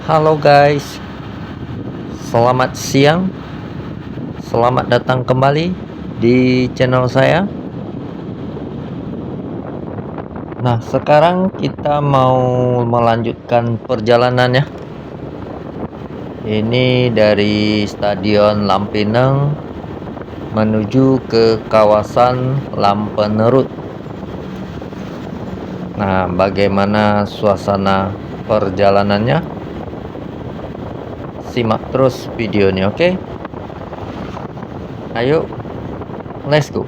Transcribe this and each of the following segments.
Halo guys, selamat siang. Selamat datang kembali di channel saya. Nah, sekarang kita mau melanjutkan perjalanannya. Ini dari Stadion Lampinang menuju ke kawasan Lampenerut. Nah, bagaimana suasana perjalanannya? Simak terus videonya, oke? Ayo, let's go.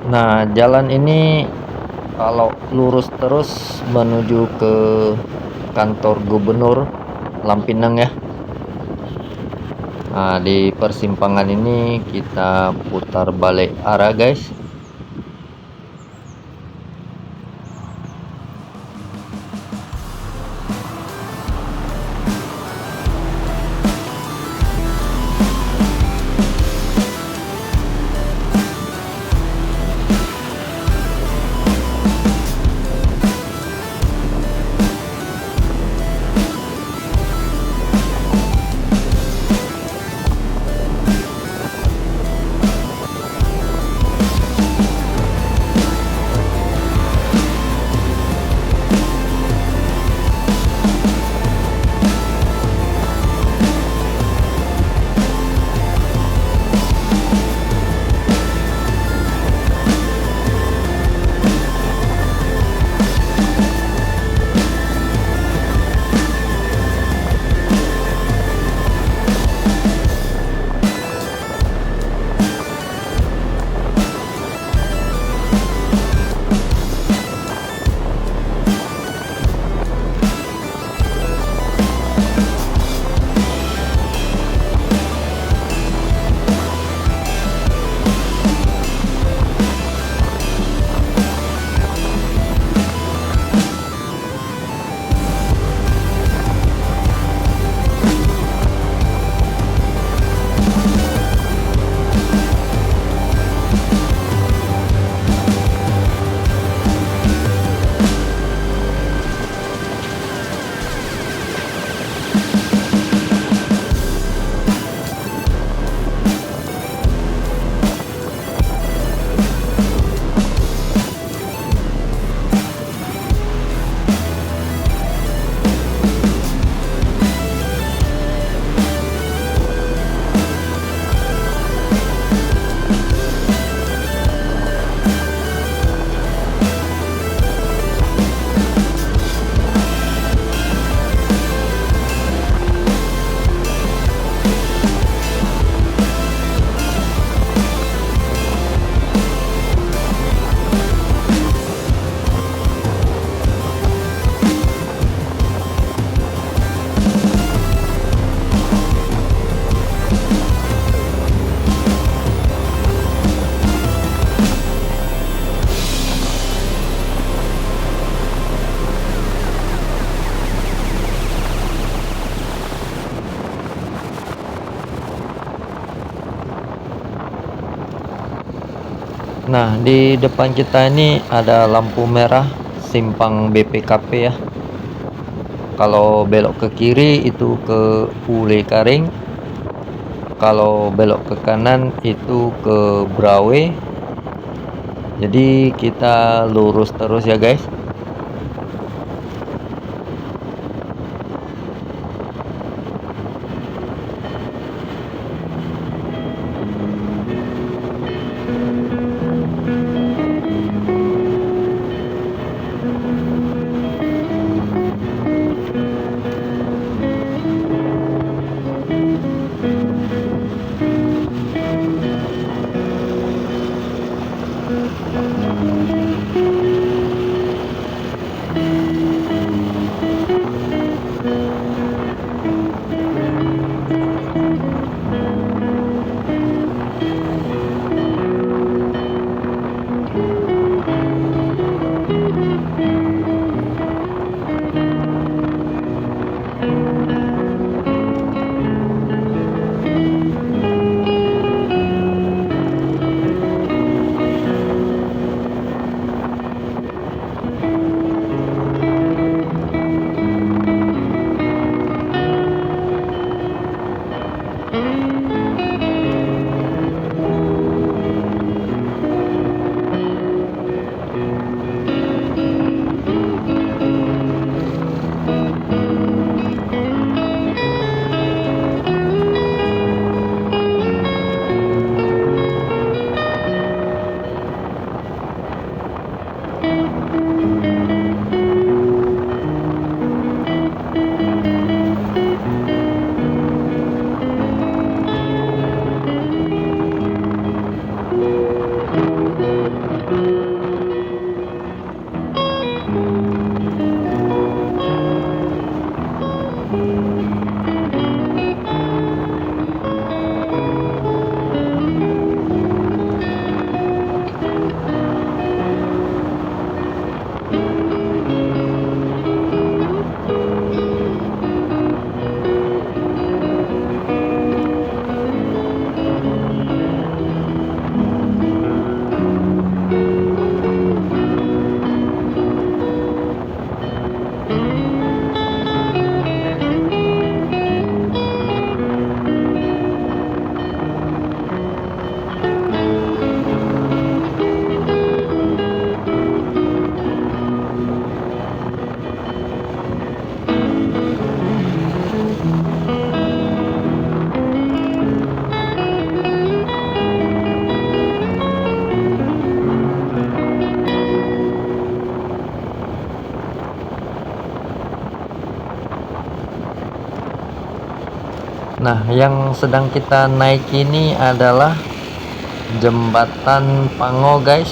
Nah, jalan ini kalau lurus terus menuju ke kantor gubernur Lampinang ya. Nah, di persimpangan ini kita putar balik arah guys. Nah, di depan kita ini ada lampu merah simpang BPKP ya. Kalau belok ke kiri itu ke Ule Karing, kalau belok ke kanan itu ke Brawe. Jadi kita lurus terus ya guys. Nah, yang sedang kita naik ini adalah jembatan Pango guys.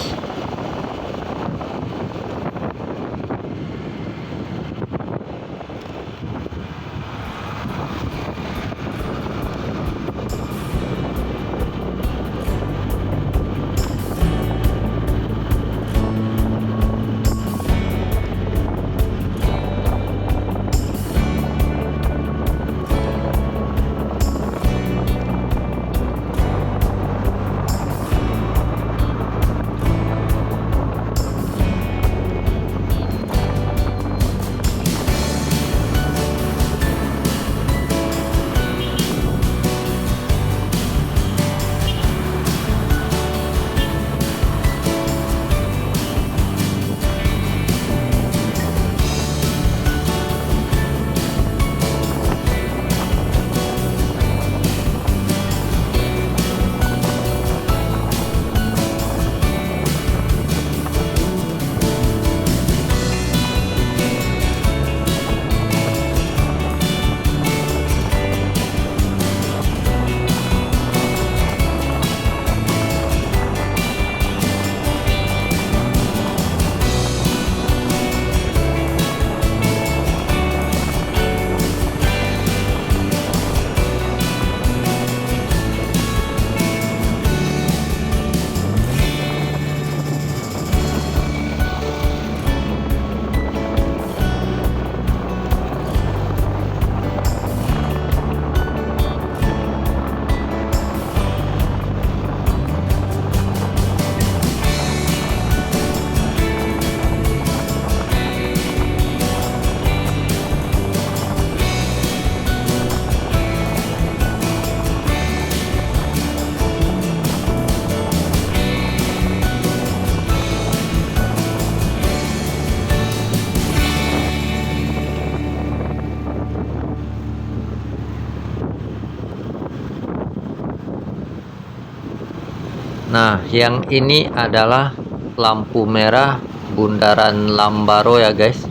Nah, yang ini adalah lampu merah bundaran Lambaro ya guys.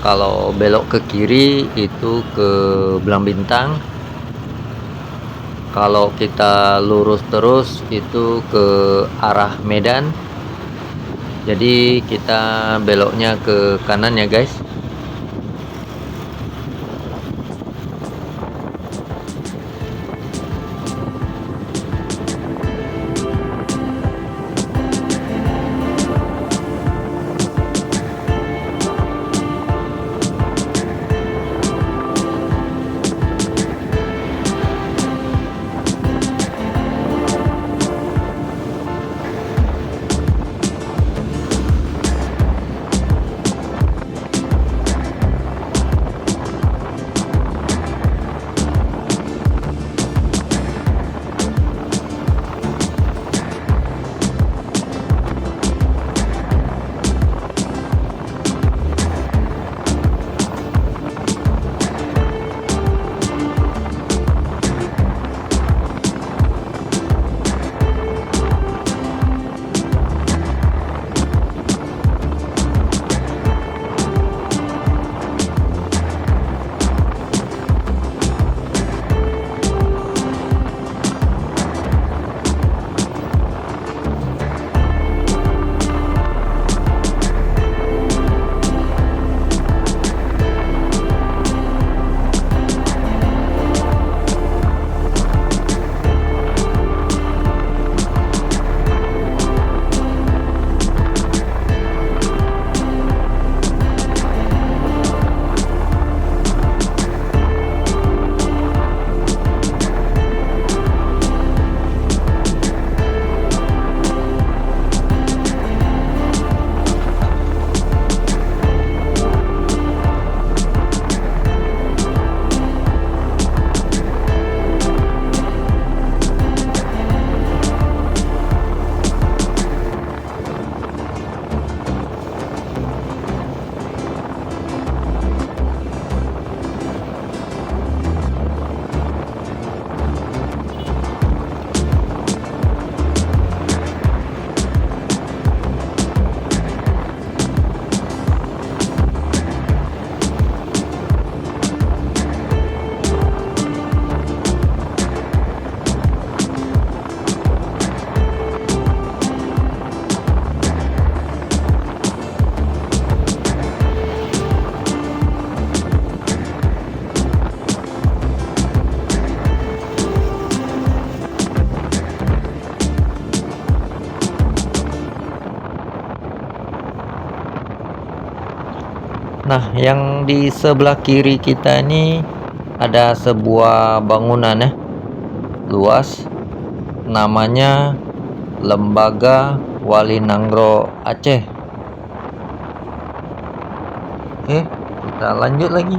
Kalau belok ke kiri itu ke Belang Bintang. Kalau kita lurus terus itu ke arah Medan. Jadi kita beloknya ke kanan ya guys. Nah, yang di sebelah kiri kita ini ada sebuah bangunan ya, luas. Namanya Lembaga Walinangro Aceh. Oke, kita lanjut lagi.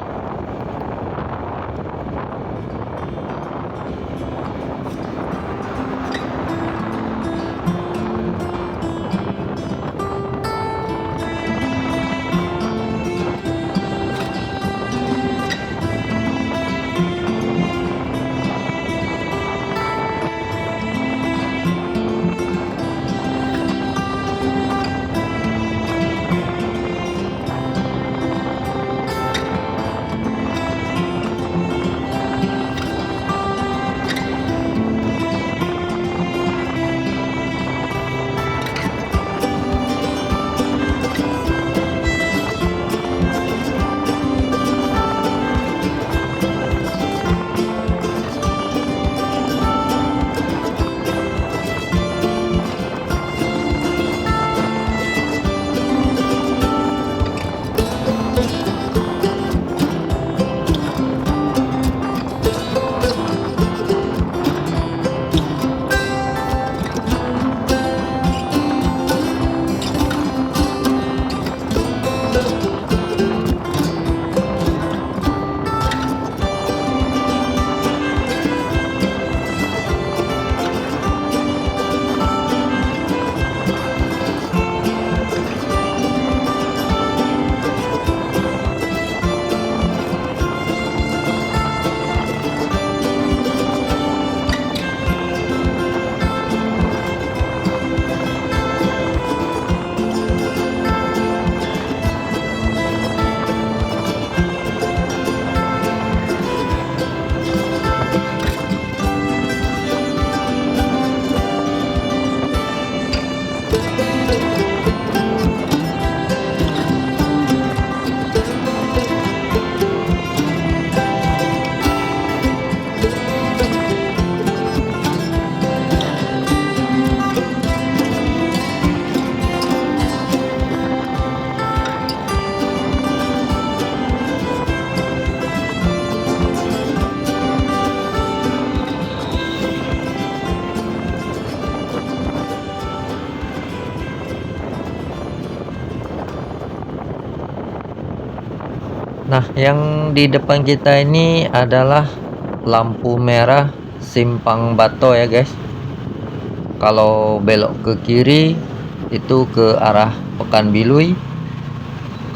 Nah, yang di depan kita ini adalah lampu merah simpang Bato ya guys. Kalau belok ke kiri itu ke arah Pekanbilui,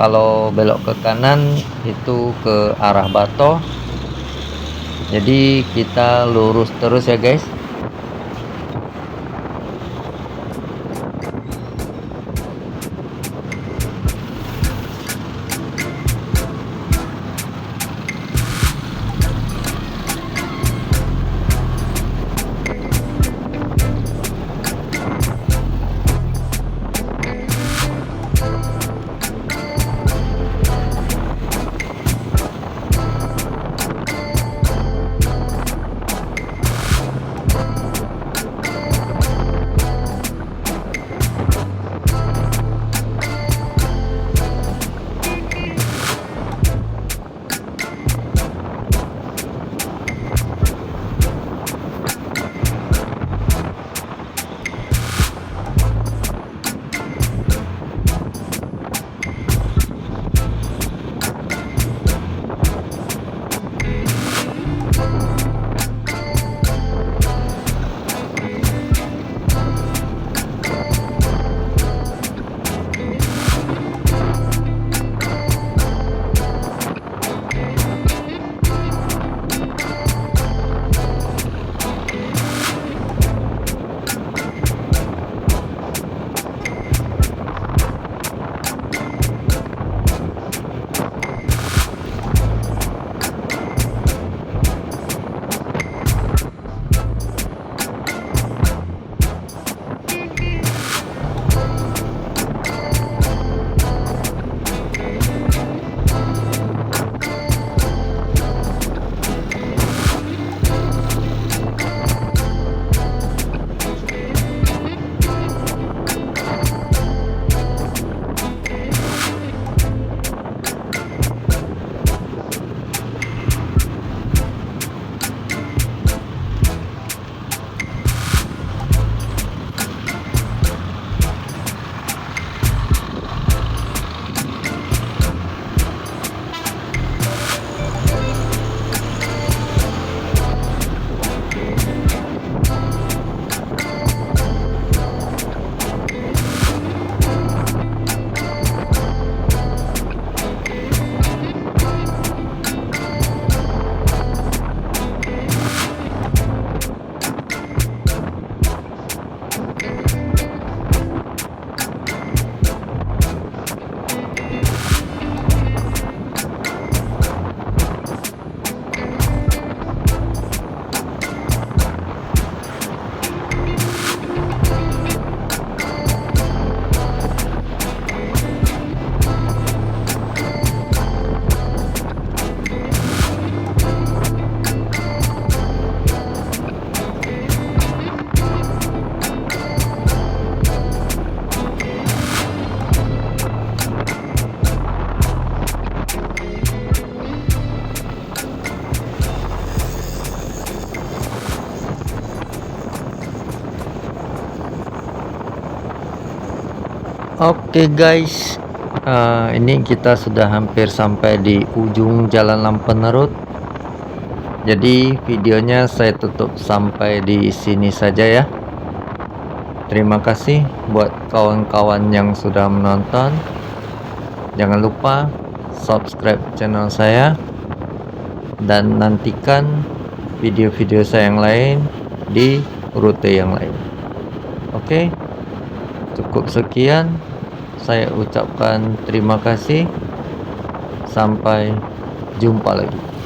kalau belok ke kanan itu ke arah Bato. Jadi kita lurus terus ya guys. Oke guys, ini kita sudah hampir sampai di ujung Jalan Lampenerut. Jadi videonya saya tutup sampai di sini saja ya. Terima kasih buat kawan-kawan yang sudah menonton. Jangan lupa subscribe channel saya dan nantikan video-video saya yang lain di rute yang lain. Oke, cukup sekian. Saya ucapkan terima kasih. Sampai jumpa lagi.